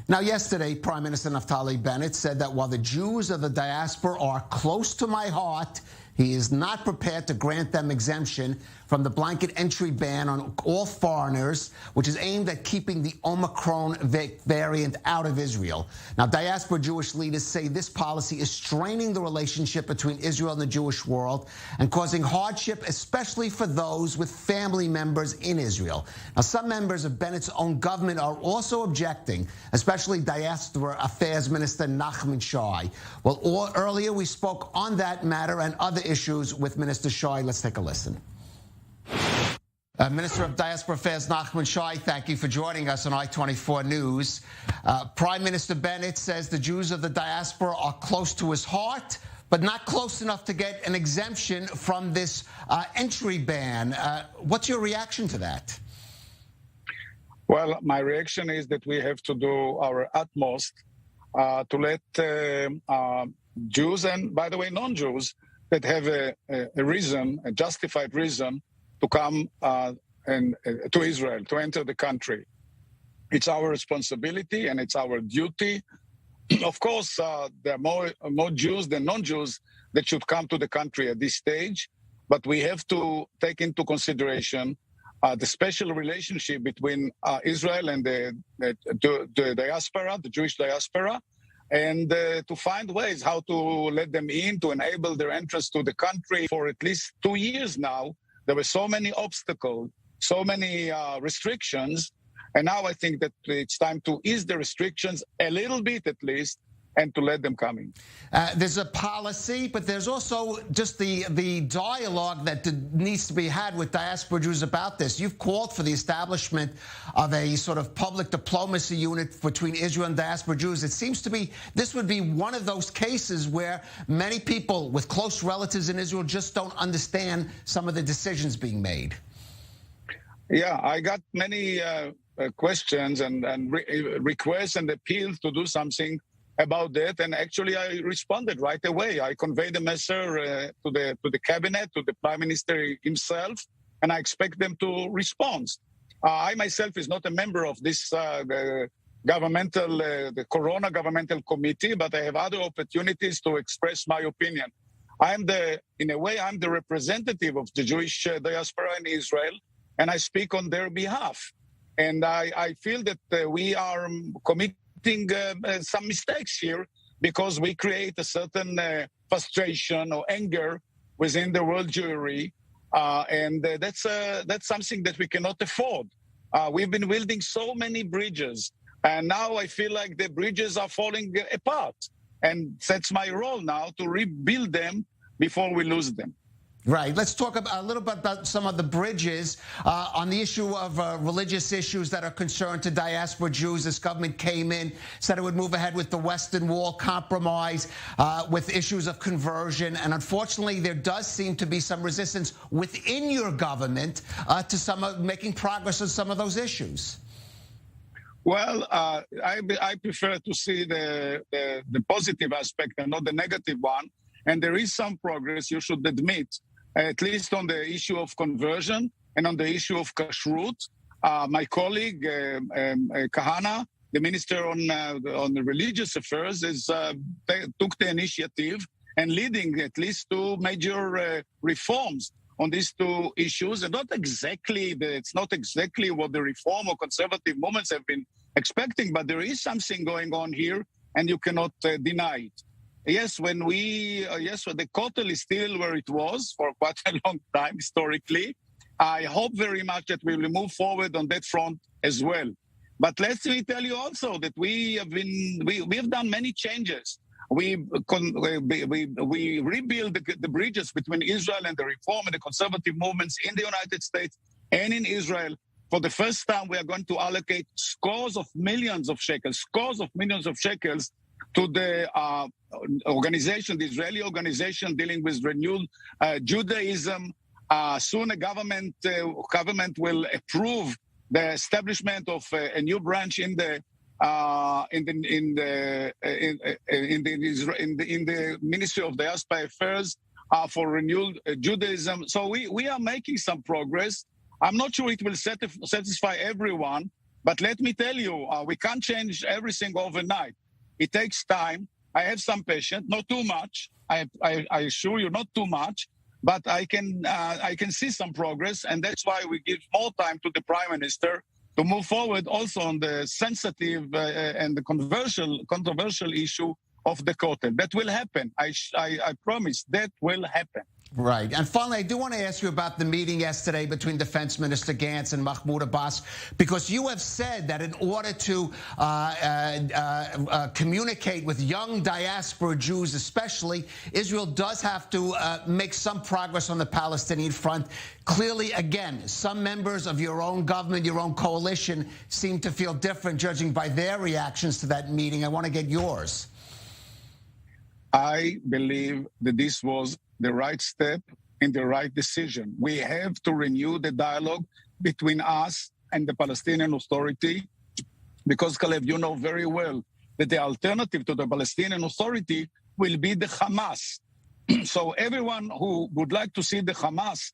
Now, yesterday, Prime Minister Naftali Bennett said that while the Jews of the diaspora are close to my heart, he is not prepared to grant them exemption from the blanket entry ban on all foreigners, which is aimed at keeping the Omicron variant out of Israel. Now, diaspora Jewish leaders say this policy is straining the relationship between Israel and the Jewish world and causing hardship, especially for those with family members in Israel. Now, some members of Bennett's own government are also objecting, especially Diaspora Affairs Minister NACHMAN SHAI. Well, earlier we spoke on that matter and other issues with Minister SHAI. Let's take a listen. Minister of Diaspora Affairs NACHMAN SHAI, thank you for joining us on I-24 News. Prime Minister Bennett says the Jews of the diaspora are close to his heart, but not close enough to get an exemption from this entry ban. What's your reaction to that? Well, my reaction is that we have to do our utmost to let Jews, and by the way, non-Jews, that have a reason, a justified reason, to come to Israel, to enter the country. It's our responsibility and it's our duty. Of course, there are more Jews than non-Jews that should come to the country at this stage, but we have to take into consideration the special relationship between Israel and the diaspora, the Jewish diaspora, and to find ways how to let them in, to enable their entrance to the country. For at least 2 years now, there were so many obstacles, so many restrictions, and now I think that it's time to ease the restrictions a little bit at least, and to let them come in. There's a policy, but there's also just the dialogue that needs to be had with diaspora Jews about this. You've called for the establishment of a sort of public diplomacy unit between Israel and diaspora Jews. It seems to be this would be one of those cases where many people with close relatives in Israel just don't understand some of the decisions being made. Yeah, I got many questions and requests and appeals to do something about that, and actually I responded right away. I conveyed the message to the cabinet, to the Prime Minister himself, and I expect them to respond. I myself is not a member of this the Corona Governmental Committee, but I have other opportunities to express my opinion. In a way, I'm the representative of the Jewish diaspora in Israel, and I speak on their behalf. And I feel that we are committing some mistakes here because we create a certain frustration or anger within the world Jewry, and that's something that we cannot afford. We've been building so many bridges, and now I feel like the bridges are falling apart, and that's my role now to rebuild them before we lose them. Right. Let's talk a little bit about some of the bridges on the issue of religious issues that are concerned to diaspora Jews. This government came in, said it would move ahead with the Western Wall compromise, with issues of conversion. And unfortunately, there does seem to be some resistance within your government to some of making progress on some of those issues. Well, I prefer to see the positive aspect and not the negative one. And there is some progress, you should admit, at least on the issue of conversion and on the issue of kashrut. My colleague, Kahana, the Minister on the Religious Affairs, took the initiative and leading at least two major reforms on these two issues. And it's not exactly what the reform or conservative movements have been expecting, but there is something going on here, and you cannot deny it. Yes, when the kotel is still where it was for quite a long time historically. I hope very much that we will move forward on that front as well. But let me tell you also that we have done many changes. We rebuild the bridges between Israel and the reform and the conservative movements in the United States and in Israel. For the first time, we are going to allocate scores of millions of shekels to the organization, the Israeli organization dealing with renewed Judaism. Soon a government will approve the establishment of a new branch in the Ministry of Diaspora Affairs for renewed Judaism. So we are making some progress. I'm not sure it will satisfy everyone, But let me tell you, we can't change everything overnight. It takes time. I have some patience, not too much. I assure you, not too much. But I can see some progress, and that's why we give more time to the Prime Minister to move forward also on the sensitive and the controversial issue of the Kotel. That will happen. I promise that will happen. Right. And finally, I do want to ask you about the meeting yesterday between Defense Minister Gantz and Mahmoud Abbas, because you have said that in order to communicate with young diaspora Jews especially, Israel does have to make some progress on the Palestinian front. Clearly, again, some members of your own government, your own coalition, seem to feel different, judging by their reactions to that meeting. I want to get yours. I believe that this was the right step and the right decision. We have to renew the dialogue between us and the Palestinian Authority, because, Calev, you know very well that the alternative to the Palestinian Authority will be the Hamas. So everyone who would like to see the Hamas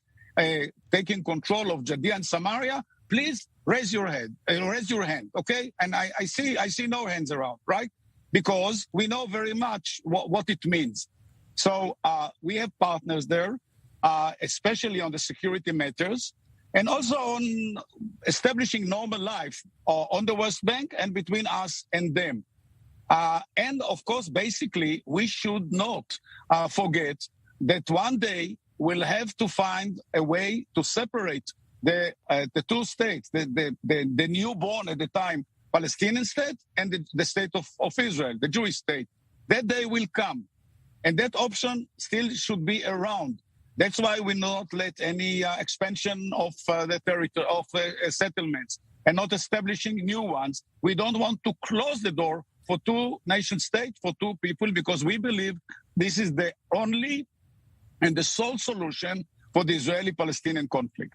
taking control of Judea and Samaria, please raise your hand, okay? And I see no hands around, right? Because we know very much what it means. So we have partners there, especially on the security matters, and also on establishing normal life on the West Bank and between us and them. And of course, basically, we should not forget that one day we'll have to find a way to separate the two states, the newborn at the time Palestinian state and the state of Israel, the Jewish state. That day will come. And that option still should be around. That's why we not let any expansion of the territory, of settlements, and not establishing new ones. We don't want to close the door for two nation states, for two people, because we believe this is the only and the sole solution for the Israeli-Palestinian conflict.